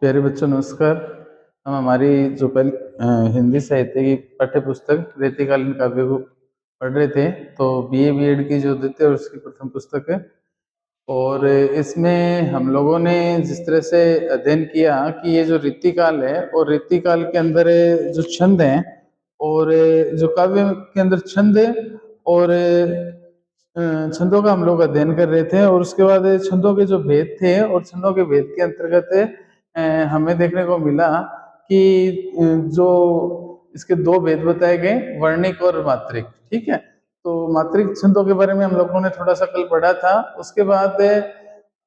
प्यारे बच्चों नमस्कार। हम हमारी जो हिंदी साहित्य की पाठ्य पुस्तक रीतिकालीन काव्य को पढ़ रहे थे। तो बीए बीएड की जो द्वितीय वर्ष की प्रथम पुस्तक है, और इसमें हम लोगों ने जिस तरह से अध्ययन किया कि ये जो रीतिकाल है और रीतिकाल के अंदर जो छंद हैं और जो काव्य के अंदर छंद है और छंदों का हम लोग अध्ययन कर रहे थे। और उसके बाद छंदों के जो भेद थे और छंदों के भेद के अंतर्गत हमें देखने को मिला कि जो इसके दो भेद बताए गए, वर्णिक और मात्रिक। ठीक है, तो मात्रिक छंदों के बारे में हम लोगों ने थोड़ा सा कल पढ़ा था। उसके बाद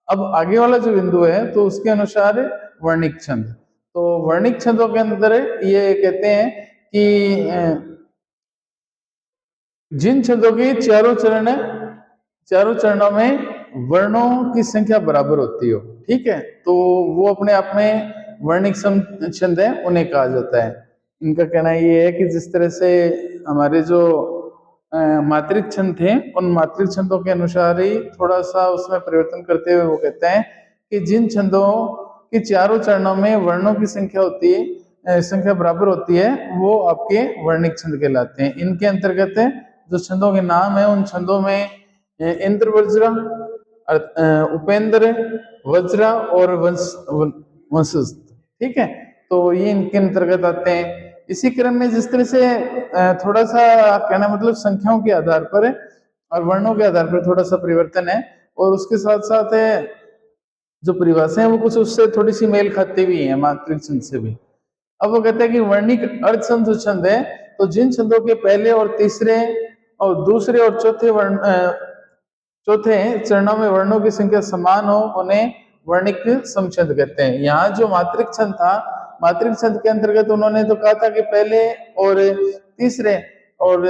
अब आगे वाला जो बिंदु है तो उसके अनुसार वर्णिक छंद। तो वर्णिक छंदों के अंदर ये कहते हैं कि जिन छंदों के चारों चरणों में वर्णों की संख्या बराबर होती हो, ठीक है, तो वो अपने आप में वर्णिक छंद है, उन्हें कहा जाता है। इनका कहना ये है कि जिस तरह से हमारे जो मात्रिक छंद थे, उन मात्रिक छंदों के अनुसार ही थोड़ा सा उसमें परिवर्तन करते हुए वो कहते हैं कि जिन छंदों की चारों चरणों में वर्णों की संख्या होती है, संख्या बराबर होती है, वो आपके वर्णिक छंद कहलाते हैं। इनके अंतर्गत जो छंदों के नाम है, उन छंदों में इंद्र वज्र, उपेंद्र, वज्र और वंशस्थ। ठीक है, तो ये इनके अंतर्गत आते हैं। इसी क्रम में जिस तरह से थोड़ा सा कहना मतलब संख्याओं के आधार पर है और वर्णों के आधार पर थोड़ा सा परिवर्तन है, और उसके साथ साथ जो परिभाषा है वो कुछ उससे थोड़ी सी मेल खाती भी है मात्रिक छंद से भी। अब वो कहते हैं कि वर्णिक अर्ध संध छंद है, तो जिन छंदों के पहले और तीसरे और दूसरे और चौथे चरणों में वर्णों की संख्या समान हो, उन्हें वर्णिक समछंद कहते हैं। यहाँ जो मात्रिक छंद था, मात्रिक छंद के अंतर्गत उन्होंने तो कहा था कि पहले और तीसरे और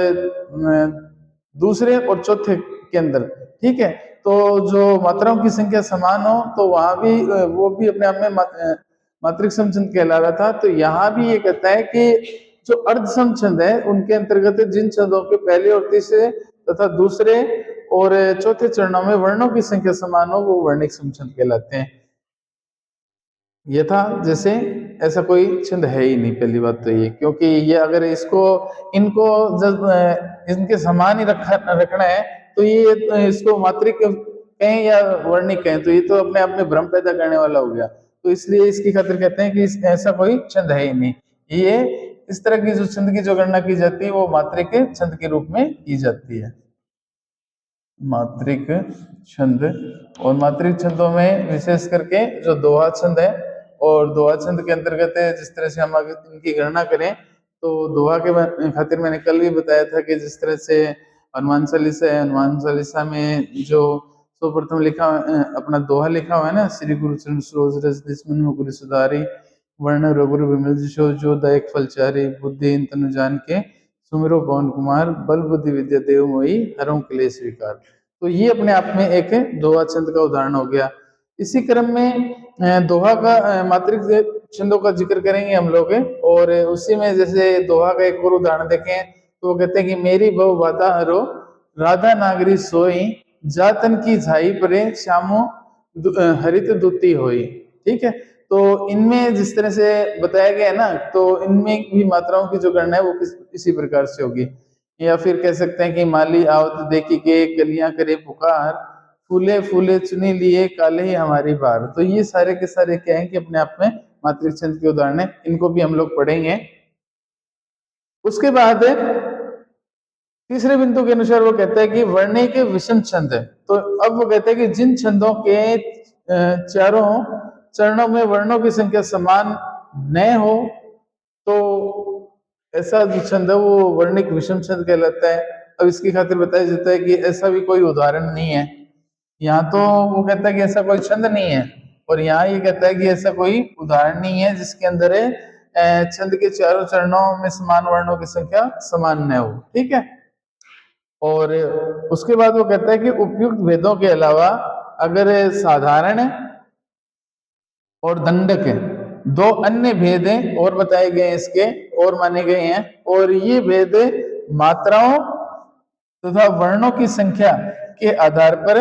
दूसरे और चौथे के अंदर, ठीक है, तो जो मात्राओं की संख्या समान हो तो वहां भी वो भी अपने आप में मात्रिक समछंद कहला रहा था। तो यहाँ भी ये कहता है कि जो अर्ध समछंद है उनके अंतर्गत जिन छंदों के पहले और तीसरे तथा दूसरे और चौथे चरणों में वर्णों की संख्या समान हो, वो वर्णिक समछंद कहलाते हैं। यथा जैसे ऐसा कोई छंद है ही नहीं, पहली बात तो ये, क्योंकि ये अगर इनको जब इनके समान ही रखना है तो ये इसको मात्रिक कहें या वर्णिक कहें तो ये तो अपने आप में भ्रम पैदा करने वाला हो गया। तो इसलिए इसकी खातिर कहते हैं कि ऐसा कोई छंद है ही नहीं। ये इस तरह की जो छंद की जो गणना की जाती है वो मात्रिक छंद के रूप में की जाती है। मात्रिक छंद, और मात्रिक छंदों में विशेष करके जो दोहा छंद है, और दोहा छंद के अंतर्गत जिस तरह से हम आगे इनकी गणना करें तो दोहा के खातिर मैंने कल भी बताया था कि जिस तरह से हनुमान चालीसा है, हनुमान चालीसा में जो सर्वप्रथम लिखा अपना दोहा लिखा हुआ है ना, श्री गुरु चरण सरोज रज निज मन मुकुर सुधारी, वर्ण रघुर विमल जसो जो दायक फलचारी, बुद्धिहीन तनु जान के सुमिरो पवन कुमार, बल बुद्धि विद्या देव मोहि हरहु क्लेश विकार। तो ये अपने आप में एक दोहा छंद का उदाहरण हो गया। इसी क्रम में दोहा का मात्रिक छंदों का जिक्र करेंगे हम लोग, और उसी में जैसे दोहा का एक और उदाहरण देखें तो वो कहते हैं कि मेरी बहु बाधा हरो राधा नागरी सोई, जातन की झाई परे श्यामो हरित दूती होई। ठीक है, तो इनमें जिस तरह से बताया गया है ना, तो इनमें भी मात्राओं की जो गणना है वो इसी प्रकार से होगी। या फिर कह सकते हैं कि माली आवत देखी के कलियां करे पुकार, फूले फूले चुनी लिए काले ही हमारी बार। तो ये सारे के सारे क्या है कि अपने आप में मात्रिक छंद के उदाहरण है, इनको भी हम लोग पढ़ेंगे। उसके बाद तीसरे बिंदु के अनुसार वो कहता है कि वर्णिक विषम छंद है। तो अब वो कहता है कि जिन छंदों के चारों चरणों में वर्णों की संख्या समान न हो तो ऐसा जो छंद है वो वर्णिक विषम छंद कहलाता है। अब इसकी खातिर बताया जाता है कि ऐसा भी कोई उदाहरण नहीं है। यहाँ तो वो कहता है कि ऐसा कोई छंद नहीं है, और यहाँ ये कहता है कि ऐसा कोई उदाहरण नहीं है जिसके अंदर छंद के चारों चरणों में समान वर्णों की संख्या समान न हो। ठीक है, और उसके बाद वो कहता है कि उपयुक्त भेदों के अलावा अगर साधारण और दंडक दो अन्य भेद हैं और बताए गए हैं इसके, और माने गए हैं, और ये भेद मात्राओं तथा वर्णों की संख्या के आधार पर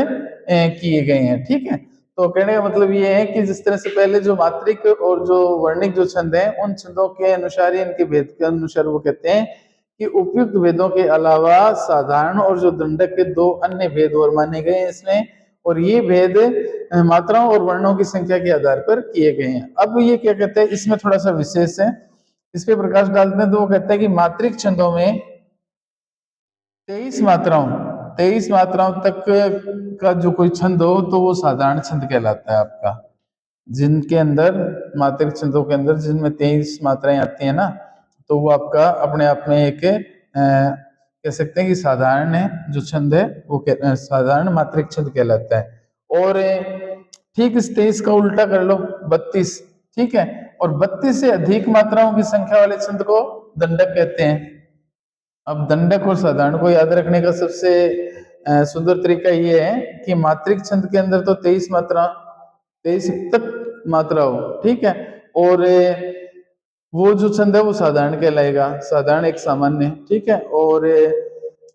किए गए हैं। ठीक है, तो कहने का मतलब ये है कि जिस तरह से पहले जो मात्रिक और जो वर्णिक जो छंद है, उन छंदों के अनुसार ही, इनके भेद के अनुसार वो कहते हैं कि उपयुक्त भेदों के अलावा साधारण और जो दंडक के दो अन्य भेद और माने गए हैं इसमें, और ये भेद मात्राओं और वर्णों की संख्या के आधार पर किए गए हैं। अब ये क्या कहते हैं, इसमें थोड़ा सा विशेष है, इस पे प्रकाश डालते हैं तो वो कहता है कि मात्रिक छंदों में 23 मात्राओं तक का जो कोई छंद हो तो वो साधारण छंद कहलाता है आपका। जिनके अंदर, मात्रिक छंदों के अंदर जिनमें 23 मात्राएं आती है ना, तो वो आपका अपने आप में एक कह सकते हैं कि साधारण है जो छंद है, वो साधारण मात्रिक छंद कहलाता है। और ठीक इस 23 का उल्टा कर लो, 32, ठीक है, और 32 से अधिक मात्राओं की संख्या वाले छंद को दंडक कहते हैं। अब दंडक और साधारण को याद रखने का सबसे सुंदर तरीका ये है कि मात्रिक छंद के अंदर तो 23 तक मात्रा हो, ठीक है, और वो जो छंद है वो साधारण कहलाएगा, साधारण एक सामान्य, ठीक है, और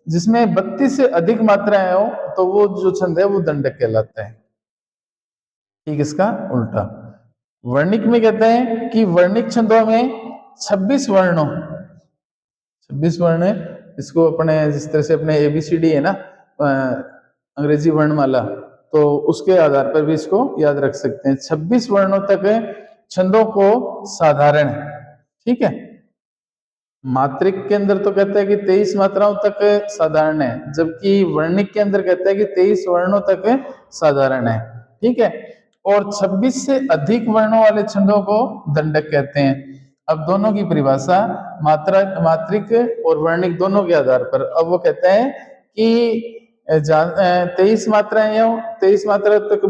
जिसमें 32 से अधिक मात्राएं हो तो वो जो छंद है वो दंडक कहलाता है। ठीक इसका उल्टा वर्णिक में कहते हैं कि वर्णिक छंदों में 26 वर्णों, 26 वर्ण है, इसको अपने जिस तरह से अपने ABCD है ना, अंग्रेजी वर्णमाला, तो उसके आधार पर भी इसको याद रख सकते हैं। 26 वर्णों तक छंदों को साधारण, ठीक है, मात्रिक के अंदर तो कहता है कि 23 मात्राओं तक साधारण है, जबकि वर्णिक के अंदर कहता है कि 23 वर्णों तक साधारण है, ठीक है, और 26 से अधिक वर्णों वाले छंदों को दंडक कहते हैं। अब दोनों की परिभाषा मात्रिक और वर्णिक दोनों के आधार पर, अब वो कहता है कि 23 मात्राएं हो, 23 मात्रा तक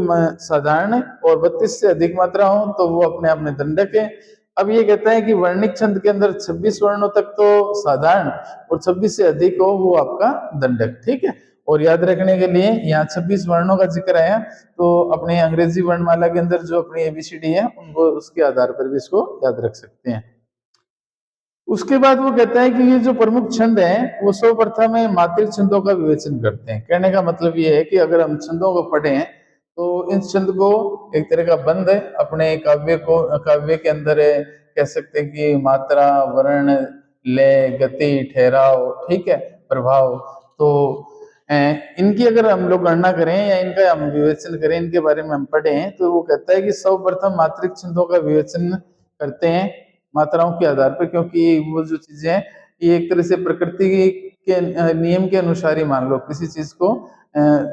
साधारण और 32 से अधिक मात्रा हो तो वो अपने आप में दंडक है। अब ये कहता है कि वर्णिक छंद के अंदर 26 वर्णों तक तो साधारण और 26 से अधिक हो वो आपका दंडक, ठीक है। और याद रखने के लिए यहाँ 26 वर्णों का जिक्र आया तो अपने अंग्रेजी वर्णमाला के अंदर जो अपनी ABCD है उनको उसके आधार पर भी इसको याद रख सकते हैं। उसके बाद वो कहता है कि ये जो प्रमुख छंद है वो सर्वप्रथम मात्रिक छंदों का विवेचन करते हैं। कहने का मतलब ये है कि अगर हम छंदों को पढ़ें तो इन छंद को एक तरह का बंद है अपने काव्य के अंदर है, कह सकते हैं कि मात्रा, वर्ण, लय, गति, ठहराव, ठीक है, प्रभाव, तो इनकी अगर हम लोग गणना करें या इनका हम विवेचन करें, इनके बारे में हम पढ़ें तो वो कहता है कि सर्वप्रथम मात्रिक छंदों का विवेचन करते हैं मात्राओं के आधार पर, क्योंकि वो जो चीजें हैं ये एक तरह से प्रकृति के नियम के अनुसार ही, मान लो किसी चीज को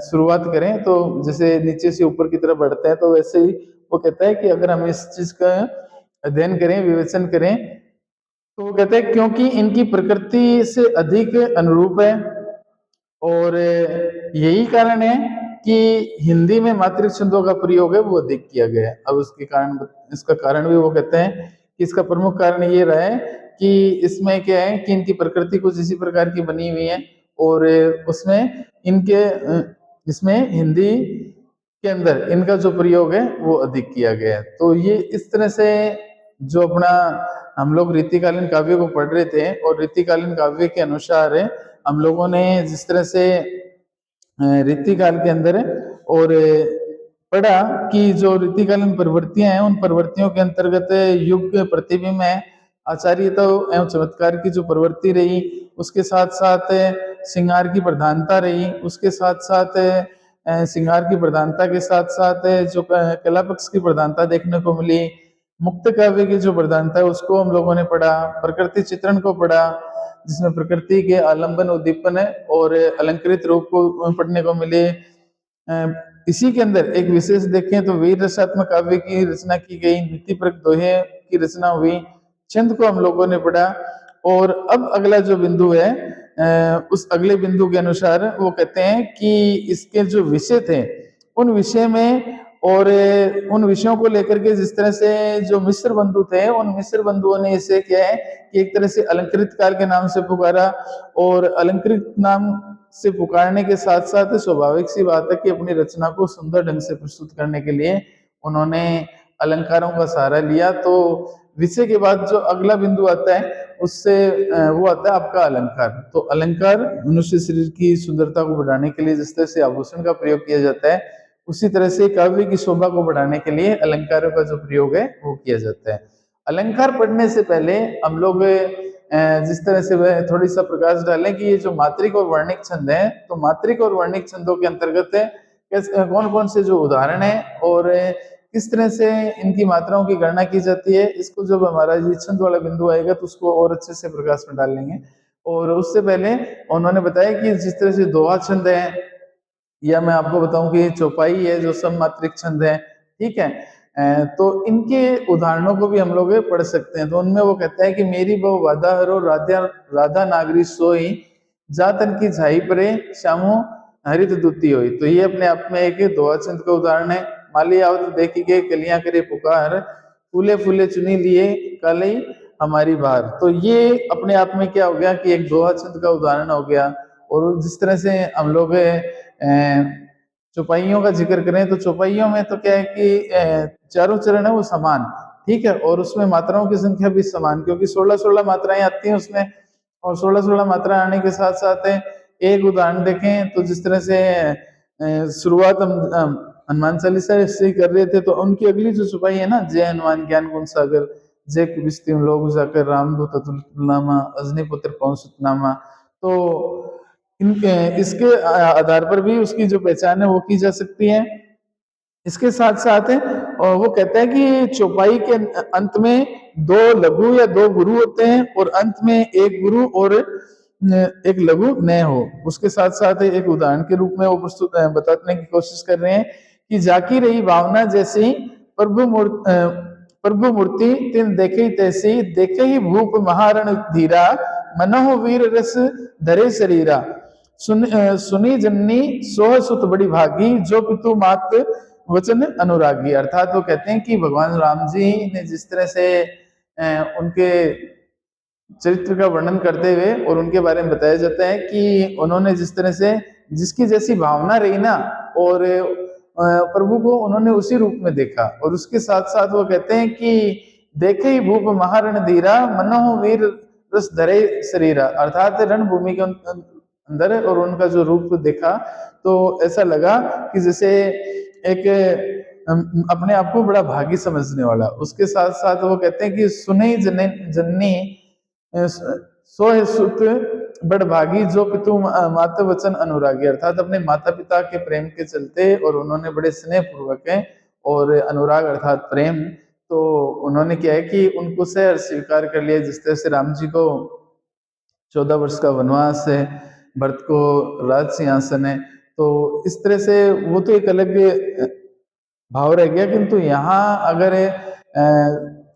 शुरुआत करें तो जैसे नीचे से ऊपर की तरफ बढ़ते हैं, तो वैसे ही वो कहता है कि अगर हम इस चीज का अध्ययन करें, विवेचन करें, तो वो कहते हैं क्योंकि इनकी प्रकृति से अधिक अनुरूप है, और यही कारण है कि हिंदी में मात्रिक छंदों का प्रयोग है वो अधिक किया गया है। अब उसके कारण, इसका कारण भी वो कहते हैं कि इसका प्रमुख कारण ये रहा है कि इसमें क्या है कि इनकी प्रकृति कुछ इसी प्रकार की बनी हुई है, और उसमें इनके इसमें हिंदी के अंदर इनका जो प्रयोग है वो अधिक किया गया है। तो ये इस तरह से जो अपना हम लोग रीतिकालीन काव्य को पढ़ रहे थे, और रीतिकालीन काव्य के अनुसार हम लोगों ने जिस तरह से रीतिकाल के अंदर और पढ़ा कि जो रीतिकालीन प्रवृत्तियां हैं उन प्रवृत्तियों के अंतर्गत युग के प्रतिबिंब है, आचार्यता एवं चमत्कार की जो प्रवृत्ति रही, उसके साथ साथ श्रृंगार की प्रधानता रही, उसके साथ साथ श्रृंगार की प्रधानता के साथ साथ जो कला पक्ष की प्रधानता देखने को मिली, मुक्त काव्य की जो प्रधानता है उसको हम लोगों ने पढ़ा, प्रकृति चित्रण को पढ़ा जिसमें प्रकृति के आलंबन, उद्दीपन और अलंकृत रूप को पढ़ने को मिले। इसी के अंदर एक विशेष देखें तो वीर रसात्मक काव्य की रचना की गई, नीतिपरक दोहे की रचना हुई, छंद को हम लोगों ने पढ़ा। और अब अगला जो बिंदु है उस अगले बिंदु के अनुसार वो कहते हैं कि इसके जो विषय थे उन विषय में, और उन विषयों को लेकर के जिस तरह से जो मिस्र बंधु थे उन मिस्र बंधुओं ने इसे क्या है कि एक तरह से अलंकृत काल के नाम से पुकारा, और अलंकृत नाम से पुकारने के साथ साथ स्वाभाविक सी बात है कि अपनी रचना को सुंदर ढंग से प्रस्तुत करने के लिए उन्होंने अलंकारों का सहारा लिया। तो विषय के बाद जो अगला बिंदु आता है उससे वो आता है आपका अलंकार। तो अलंकार मनुष्य शरीर की सुंदरता को बढ़ाने के लिए जिस तरह से आभूषण का प्रयोग किया जाता है, उसी तरह से काव्य की शोभा को बढ़ाने के लिए अलंकारों का जो प्रयोग है वो किया जाता है। अलंकार पढ़ने से पहले हम लोग जिस तरह से वह थोड़ी सा प्रकाश डालें कि ये जो मात्रिक और वर्णिक छंद है, तो मात्रिक और वर्णिक छंदों के अंतर्गत कौन कौन से जो उदाहरण है और किस तरह से इनकी मात्राओं की गणना की जाती है, इसको जब हमारा ये छंद वाला बिंदु आएगा तो उसको और अच्छे से प्रकाश में डाल लेंगे। और उससे पहले उन्होंने बताया कि जिस तरह से दोहा छंद है, या मैं आपको बताऊं कि चौपाई है जो सममात्रिक छंद है, ठीक है। तो इनके उदाहरणों को भी हम लोग पढ़ सकते हैं। तो उनमें वो कहता है कि मेरी बहु वादा हरो राधा राधा नागरी सोई, जातन की झाई परे श्यामो हरित दूती हुई। तो ये अपने आप में एक दोहा छंद का उदाहरण है। माली आवत देखी के कलियां करे पुकार, फूले फूले चुनी लिए काले हमारी बार। तो ये अपने आप में क्या हो गया कि एक दोहा छंद का उदाहरण हो गया। और जिस तरह से हम लोग चौपाइयों का जिक्र करें तो चौपाइयों में तो क्या है कि चारों चरण है वो समान, ठीक है, और उसमें मात्राओं की संख्या भी समान, क्योंकि 16-16 मात्राएं आती हैं उसमें। और 16-16 मात्रा आने के साथ साथ एक उदाहरण देखें तो जिस तरह से शुरुआत हम हनुमान चालीसा से कर रहे थे, तो उनकी अगली जो चौपाई है ना, जय हनुमान ज्ञान गुण सागर, जय कुबिस्ती लोग जाकर रामदूत अतुलनामा, अजनी पुत्र पवन सुतनामा। तो इनके इसके आधार पर भी उसकी जो पहचान है वो की जा सकती है। इसके साथ साथ वो कहता है कि चौपाई के अंत में दो लघु या दो गुरु होते हैं और अंत में एक गुरु और एक लघु न हो। उसके साथ साथ एक उदाहरण के रूप में वो प्रस्तुत बताने की कोशिश कर रहे हैं कि जाकी रही भावना जैसी प्रभु मूर्ति तिन देखे तैसी, देखे ही भूप महारण धीरा, मनोह वीर रस धरे शरीरा, सुनी जननी सोह सुत बड़ी भागी, जो पितु मात वचन अनुरागी। अर्थात वो कहते हैं कि भगवान राम जी ने जिस तरह से उनके चरित्र का वर्णन करते हुए और उनके बारे में बताया जाता है कि उन्होंने जिस तरह से जिसकी जैसी भावना रही ना, और प्रभु को उन्होंने उसी रूप में देखा। और उसके साथ साथ वो कहते हैं कि देखे ही भूप महारण धीरा, मनोह वीर रस धरे शरीरा। अर्थात रणभूमि के अंदर और उनका जो रूप देखा तो ऐसा लगा कि जैसे एक अपने आप को बड़ा भागी समझने वाला। उसके साथ साथ वो कहते हैं कि सुने जननी सोह सुत बड़ भागी, जो पितु मात वचन अनुरागी। अर्थात अपने माता पिता के प्रेम के चलते और उन्होंने बड़े स्नेह पूर्वक है और अनुराग अर्थात प्रेम, तो उन्होंने क्या है कि उनको से स्वीकार कर लिया। जिस तरह से राम जी को 14 वर्ष का वनवास है, भरत को राज सिंहासन है, तो इस तरह से वो तो एक अलग भाव रह गया। किंतु यहाँ अगर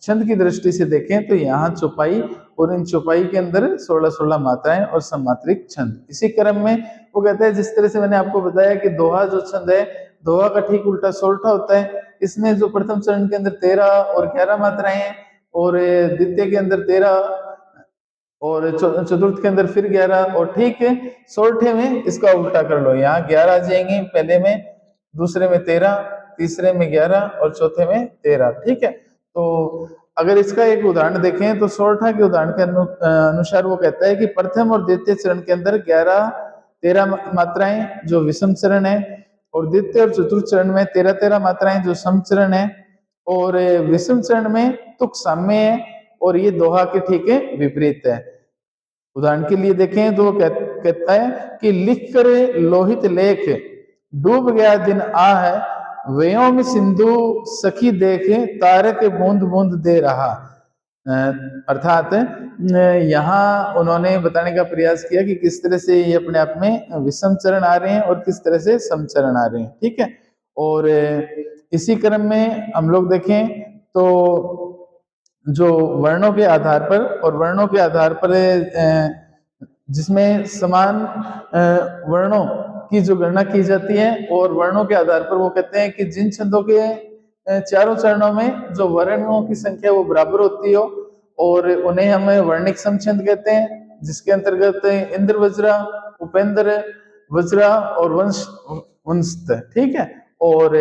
छंद की दृष्टि से देखें तो यहाँ चौपाई और इन चौपाई के अंदर 16-16 मात्राएं और सममात्रिक छंद। इसी क्रम में वो कहता है, जिस तरह से मैंने आपको बताया कि दोहा जो छंद है, दोहा का ठीक उल्टा सोरठा होता है। इसमें जो प्रथम चरण के अंदर 13 और 11 मात्राएं हैं, और द्वितीय के अंदर 13 और चतुर्थ के अंदर फिर 11, और ठीक है सोरठे में इसका उल्टा कर लो, यहाँ 11 आ जाएंगे पहले में, दूसरे में 13, तीसरे में 11 और चौथे में 13, ठीक है। तो अगर इसका एक उदाहरण देखें तो सोरठा के उदाहरण के अनुसार वो कहता है कि प्रथम और द्वितीय चरण के अंदर 11-13 मात्राएं जो विषम चरण है, और द्वितीय और चतुर्थ चरण में 13-13 मात्राएं जो सम चरण है, और विषम चरण में तुक साम्य है, और ये दोहा के ठीक है विपरीत है। उदाहरण के लिए देखें तो कहता है कि लिख कर लोहित लेख, डूब गया दिन आ है, व्योम सिंधु सखी देखे, तारक बूंद बूंद दे रहा। अर्थात यहाँ उन्होंने बताने का प्रयास किया कि किस तरह से ये अपने आप में विषम चरण आ रहे हैं और किस तरह से समचरण आ रहे हैं, ठीक है। और इसी क्रम में हम लोग देखें तो जो वर्णों के आधार पर, और वर्णों के आधार पर जिसमें समान वर्णों की जो गणना की जाती है, और वर्णों के आधार पर वो कहते हैं कि जिन छंदों के चारों चरणों में जो वर्णों की संख्या वो बराबर होती हो, और उन्हें हम वर्णिक समछंद कहते हैं, जिसके अंतर्गत इंद्र वज्रा, उपेंद्र वज्रा और वंश, ठीक है। और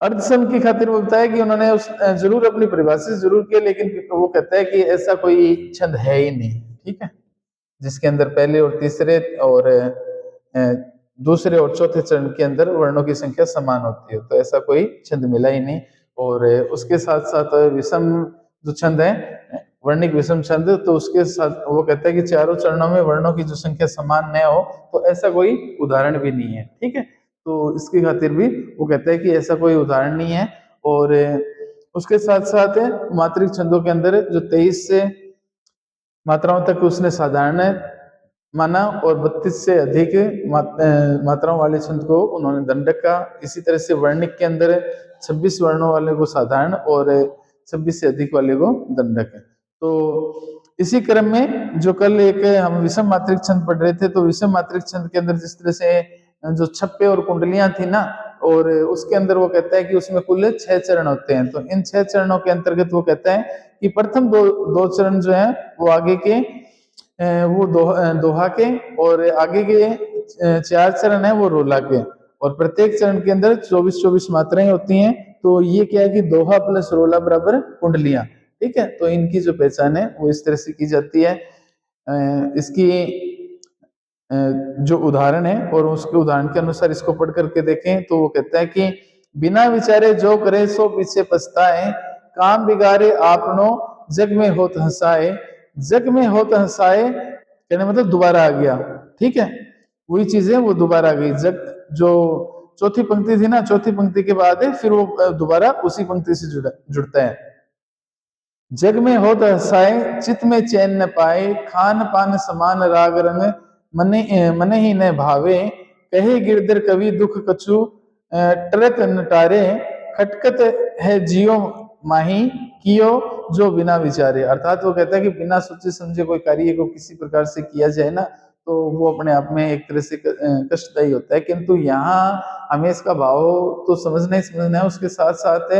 अर्धसम की खातिर वो बताया कि उन्होंने उस जरूर अपनी परिभाषा जरूर की, लेकिन वो कहता है कि ऐसा कोई छंद है ही नहीं, ठीक है, जिसके अंदर पहले और तीसरे और दूसरे और चौथे चरण के अंदर वर्णों की संख्या समान होती है, तो ऐसा कोई छंद मिला ही नहीं। और उसके साथ साथ विषम जो छंद है, वर्णिक विषम छंद, तो उसके साथ वो कहता है कि चारों चरणों में वर्णों की जो संख्या समान न हो, तो ऐसा कोई उदाहरण भी नहीं है। ठीक है, तो इसकी खातिर भी वो कहता है कि ऐसा कोई उदाहरण नहीं है। और उसके साथ साथ मात्रिक छंदों के अंदर जो 23 से मात्राओं तक उसने साधारण माना और 32 से अधिक मात्राओं वाले छंद को उन्होंने दंडक का। इसी तरह से वर्णिक के अंदर 26 वर्णों वाले को साधारण और 26 से अधिक वाले को दंडक है। तो इसी क्रम में जो कल एक हम विषम मात्रिक छंद पढ़ रहे थे, तो विषम मात्रिक छंद के अंदर जिस तरह से जो छप्पे और कुंडलियां थी ना, और उसके अंदर वो कहता है कि उसमें कुल 6 चरण होते हैं। तो इन 6 चरणों के अंतर्गत वो कहता है कि प्रथम दो चरण जो है वो आगे के वो दोहा के, और आगे के 4 चरण है वो रोला के, और प्रत्येक चरण के अंदर 24-24 मात्राएं होती हैं। तो ये क्या है कि दोहा प्लस रोला बराबर कुंडलियां। ठीक है, तो इनकी जो पहचान है वो इस तरह से की जाती है। इसकी जो उदाहरण है और उसके उदाहरण के अनुसार इसको पढ़ करके देखें, तो वो कहता है कि बिना विचारे जो करे सो पीछे पछताए, काम बिगाड़े आपनो जग में होत हंसाए। जग में होत हंसाए कहने मतलब दोबारा आ गया। ठीक है, वही चीज है, वो दोबारा आ गई। जग जो चौथी पंक्ति थी ना, चौथी पंक्ति के बाद है फिर वो दोबारा उसी पंक्ति से जुड़ता है। जग में होत हंसाए चित में चैन न पाए, खान पान समान राग रंग मन ही न भावे। कहे गिरधर कवि दुख कछु टरत नटारे, खटकत है जियो माही कियो जो बिना विचारे। अर्थात वो कहता है कि बिना सोचे समझे कोई कार्य को किसी प्रकार से किया जाए ना, तो वो अपने आप में एक तरह से कष्टदायी होता है। किंतु यहाँ हमें इसका भाव तो समझना ही समझना है। उसके साथ साथ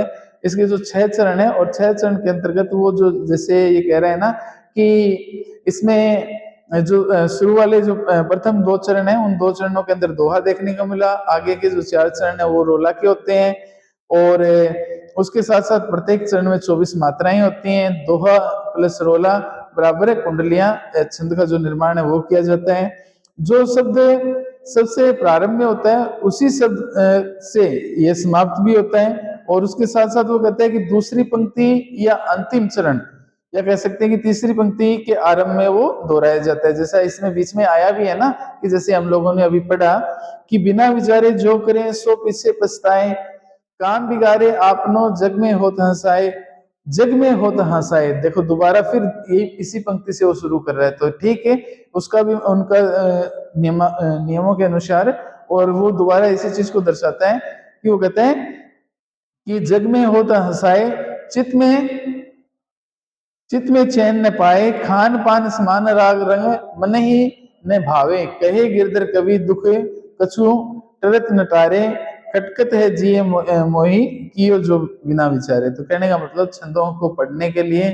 इसके जो 6 चरण है, और 6 चरण के अंतर्गत वो जो जैसे ये कह रहे हैं ना कि इसमें जो शुरू वाले जो प्रथम 2 चरण है, उन 2 चरणों के अंदर दोहा देखने को मिला। आगे के जो 4 चरण है वो रोला के होते हैं, और उसके साथ साथ प्रत्येक चरण में 24 मात्राएं होती हैं। दोहा प्लस रोला बराबर है कुंडलियां। छंद का जो निर्माण है वो किया जाता है। जो शब्द सबसे प्रारंभ में होता है उसी शब्द से यह समाप्त भी होता है। और उसके साथ साथ वो कहता है कि दूसरी पंक्ति या अंतिम चरण, या कह सकते हैं कि तीसरी पंक्ति के आरंभ में वो दोहराया जाता है। जैसा इसमें बीच में आया भी है ना, कि जैसे हम लोगों ने अभी पढ़ा कि बिना विचारे जो करें सो पीछे पछताए, काम बिगाड़े आपनो जग में होत हंसाए। जग में होत हंसाए, देखो दोबारा फिर ये इसी पंक्ति से वो शुरू कर रहा है। तो ठीक है, उसका भी उनका नियमों के अनुसार, और वो दोबारा इसी चीज को दर्शाता है कि वो कहते हैं कि जग में होता हंसाए, चित में चैन न पाए, खान पान समान राग रंग मन ही न भावे। कहे गिरधर कवि दुख कछु टरत नटारे, खटकत है जिये मोही कियो जो बिना विचारे। तो कहने का मतलब छंदों को पढ़ने के लिए,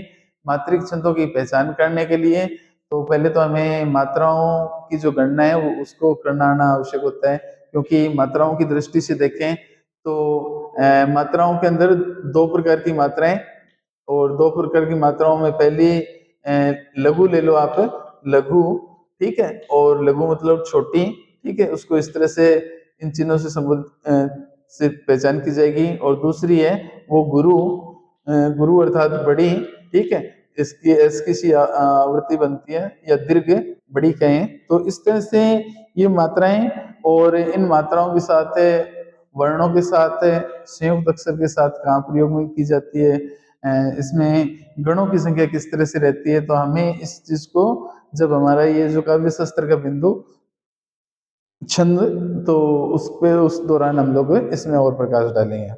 मात्रिक छंदों की पहचान करने के लिए, तो पहले तो हमें मात्राओं की जो गणना है वो उसको करना आना आवश्यक होता है। क्योंकि मात्राओं की दृष्टि से देखें तो मात्राओं के अंदर 2 प्रकार की मात्राएं, और 2 प्रकार की मात्राओं में पहली लघु ले लो आप, लघु। ठीक है, और लघु मतलब छोटी। ठीक है, उसको इस तरह से इन चिन्हों से संबोधित से पहचान की जाएगी। और दूसरी है वो गुरु, गुरु अर्थात बड़ी। ठीक है, इसकी एस की सी आवृत्ति बनती है, या दीर्घ बड़ी कहें। तो इस तरह से ये मात्राएं, और इन मात्राओं के साथ वर्णों के साथ संयुक्त अक्षर के साथ कहाँ प्रयोग में की जाती है, इसमें गणों की संख्या किस तरह से रहती है। तो हमें इस चीज को, जब हमारा ये जो काव्य शास्त्र का बिंदु छंद, तो उस पे उस दौरान हम लोग इसमें और प्रकाश डालेंगे।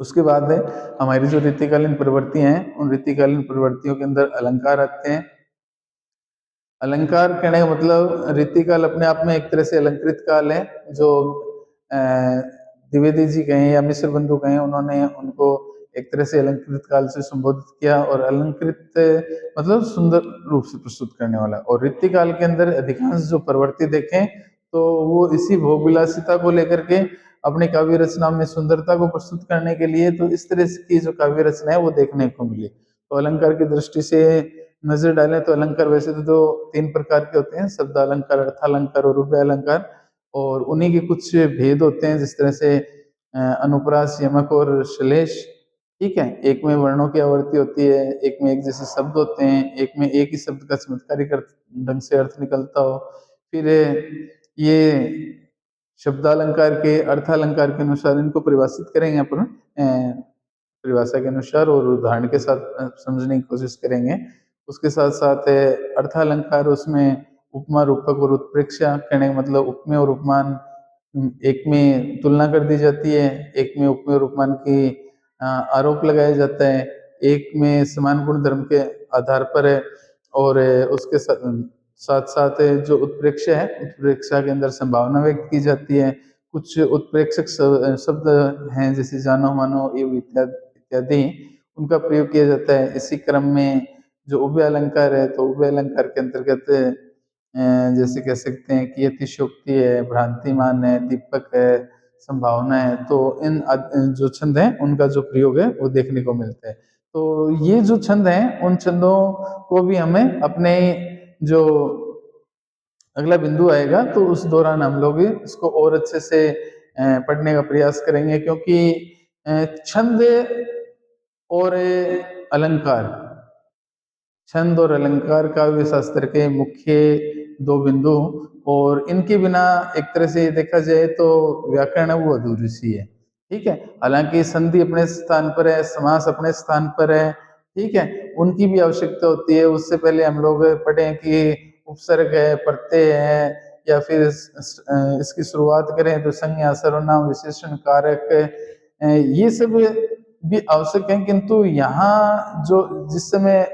उसके बाद है हमारी जो रीतिकालीन प्रवृत्ति हैं, उन रीतिकालीन प्रवृत्तियों के अंदर अलंकार आते हैं। अलंकार कहने का मतलब, रीतिकाल अपने आप में एक तरह से अलंकृत काल है। जो द्विवेदी जी कहें या मिश्र बंधु कहें, उन्होंने उनको एक तरह से अलंकृत काल से संबोधित किया। और अलंकृत मतलब सुंदर रूप से प्रस्तुत करने वाला। और रीतिकाल के अंदर अधिकांश जो प्रवृत्ति देखें तो वो इसी भोग विलासिता को लेकर के अपनी काव्य रचना में सुंदरता को प्रस्तुत करने के लिए, तो इस तरह की जो काव्य रचना है वो देखने को मिली। तो अलंकार की दृष्टि से नजर डालें तो अलंकार वैसे तो 3 प्रकार के होते हैं, शब्द अलंकार, अर्थ अलंकार और रूपे अलंकार। और उन्हीं के कुछ भेद होते हैं, जिस तरह से अनुप्रास, यमक और श्लेष। ठीक है, एक में वर्णों की आवर्ती होती है, एक में एक जैसे शब्द होते हैं, एक में एक ही शब्द का चमत्कारिक ढंग से अर्थ निकलता हो। फिर ये शब्दालंकार के अर्थालंकार के अनुसार इनको परिभाषित करेंगे अपन, परिभाषा के अनुसार, और उदाहरण के साथ समझने की कोशिश करेंगे। उसके साथ साथ अर्थालंकार, उसमें उपमा, रूपक और उत्प्रेक्षा, कहने का मतलब उपमेय और उपमान एक में तुलना कर दी जाती है, एक में उपमेय और उपमान की आरोप लगाया जाता है, एक में समान गुण धर्म के आधार पर है, और उसके साथ साथ जो उत्प्रेक्षा है, उत्प्रेक्षा के अंदर संभावना व्यक्त की जाती है। कुछ उत्प्रेक्षक शब्द हैं, जैसे जानो मानो एवं इत्यादि, उनका प्रयोग किया जाता है। इसी क्रम में जो उभय अलंकार है, तो उभय अलंकार के अंतर्गत जैसे कह सकते हैं कि अतिशयोक्ति है, भ्रांतिमान है, दीपक है, संभावना है। तो इन जो छंद हैं उनका जो प्रयोग है वो देखने को मिलता है। तो ये जो छंद हैं, उन छंदों को भी हमें अपने जो अगला बिंदु आएगा तो उस दौरान हम लोग इसको और अच्छे से पढ़ने का प्रयास करेंगे, क्योंकि छंद और अलंकार, छंद और अलंकार काव्य शास्त्र के मुख्य दो बिंदु, और इनके बिना एक तरह से देखा जाए तो व्याकरण है वो अधूरी सी है। ठीक है, हालांकि संधि अपने स्थान पर है, समास अपने स्थान पर है। ठीक है, उनकी भी आवश्यकता होती है। उससे पहले हम लोग पढ़ें कि उपसर्ग है, प्रत्यय है, या फिर इसकी शुरुआत करें तो संज्ञा, सर्वनाम, विशेषण, कारक, ये सब भी आवश्यक है। किंतु यहाँ जो जिस समय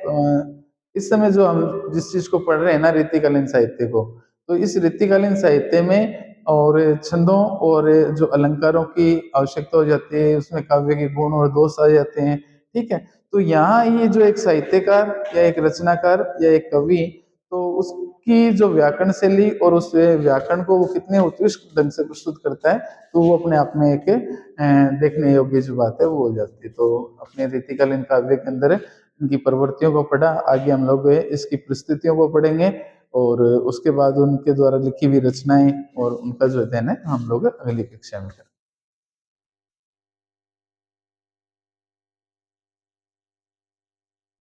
इस समय जो हम जिस चीज को पढ़ रहे हैं ना, रीतिकालीन साहित्य को, तो इस रीतिकालीन साहित्य में और छंदों और जो अलंकारों की आवश्यकता हो जाती है, उसमें काव्य के गुण और दोष आ जाते हैं। ठीक है, तो यहाँ ये जो एक साहित्यकार या एक रचनाकार या एक कवि, तो उसकी जो व्याकरण शैली और उस व्याकरण को वो कितने उत्कृष्ट ढंग से प्रस्तुत करता है, तो वो अपने आप में एक देखने योग्य जो बात है वो हो जाती है। तो अपने रीतिकालीन काव्य के अंदर इनकी प्रवृत्तियों को पढ़ा, आगे हम लोग इसकी परिस्थितियों को पढ़ेंगे, और उसके बाद उनके द्वारा लिखी हुई रचनाएं और उनका जो अध्ययन है हम लोग अगली कक्षा में करेंगे।